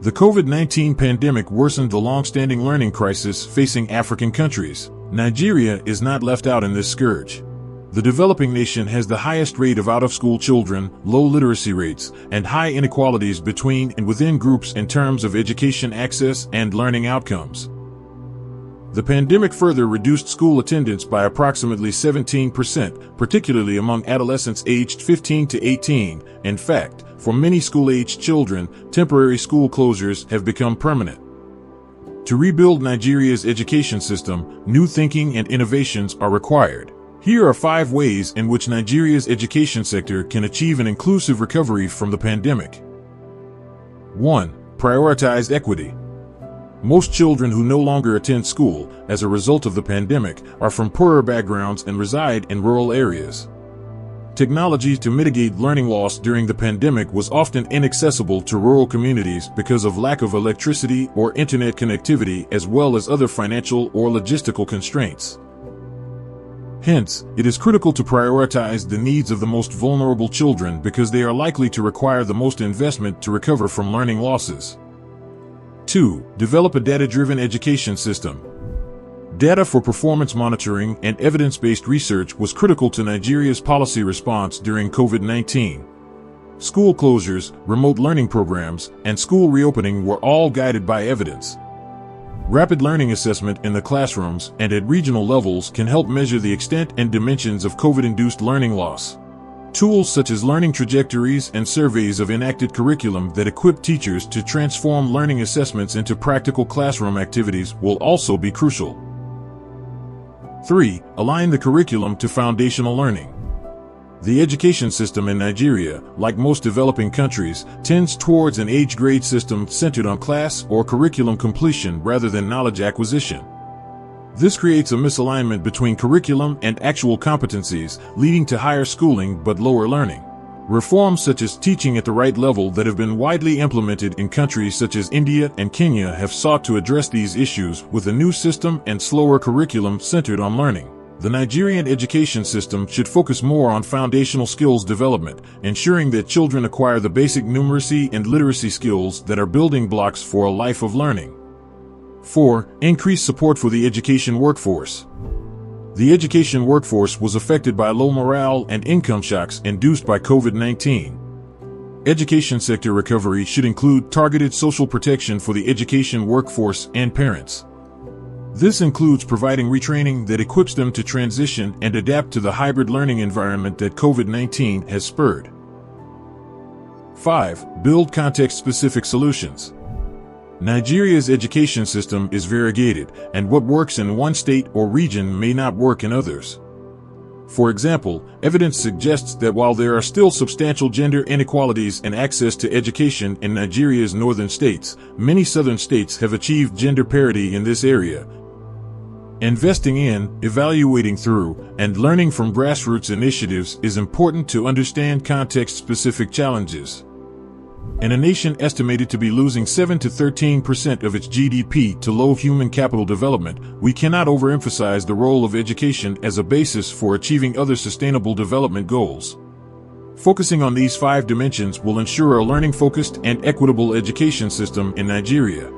The COVID-19 pandemic worsened the long-standing learning crisis facing African countries. Nigeria is not left out in this scourge. The developing nation has the highest rate of out-of-school children, low literacy rates, and high inequalities between and within groups in terms of education access and learning outcomes. The pandemic further reduced school attendance by approximately 17%, particularly among adolescents aged 15 to 18. In fact, for many school-aged children, temporary school closures have become permanent. To rebuild Nigeria's education system, new thinking and innovations are required. Here are 5 ways in which Nigeria's education sector can achieve an inclusive recovery from the pandemic. 1. Prioritize equity. Most children who no longer attend school as a result of the pandemic are from poorer backgrounds and reside in rural areas. Technology to mitigate learning loss during the pandemic was often inaccessible to rural communities because of lack of electricity or internet connectivity, as well as other financial or logistical constraints. Hence, it is critical to prioritize the needs of the most vulnerable children because they are likely to require the most investment to recover from learning losses. 2. Develop a data-driven education system. Data for performance monitoring and evidence-based research was critical to Nigeria's policy response during COVID-19. School closures, remote learning programs, and school reopening were all guided by evidence. Rapid learning assessment in the classrooms and at regional levels can help measure the extent and dimensions of COVID-induced learning loss. Tools such as learning trajectories and surveys of enacted curriculum that equip teachers to transform learning assessments into practical classroom activities will also be crucial. 3. Align the curriculum to foundational learning. The education system in Nigeria, like most developing countries, tends towards an age-grade system centered on class or curriculum completion rather than knowledge acquisition. This creates a misalignment between curriculum and actual competencies, leading to higher schooling but lower learning. Reforms such as teaching at the right level that have been widely implemented in countries such as India and Kenya have sought to address these issues with a new system and slower curriculum centered on learning. The Nigerian education system should focus more on foundational skills development, ensuring that children acquire the basic numeracy and literacy skills that are building blocks for a life of learning. 4. Increase support for the education workforce. The education workforce was affected by low morale and income shocks induced by COVID-19. Education sector recovery should include targeted social protection for the education workforce and parents. This includes providing retraining that equips them to transition and adapt to the hybrid learning environment that COVID-19 has spurred. 5. Build context-specific solutions. Nigeria's education system is variegated, and what works in one state or region may not work in others. For example, evidence suggests that while there are still substantial gender inequalities in access to education in Nigeria's northern states, many southern states have achieved gender parity in this area. Investing in, evaluating through, and learning from grassroots initiatives is important to understand context-specific challenges. In a nation estimated to be losing 7 to 13% of its GDP to low human capital development, we cannot overemphasize the role of education as a basis for achieving other sustainable development goals. Focusing on these 5 dimensions will ensure a learning-focused and equitable education system in Nigeria.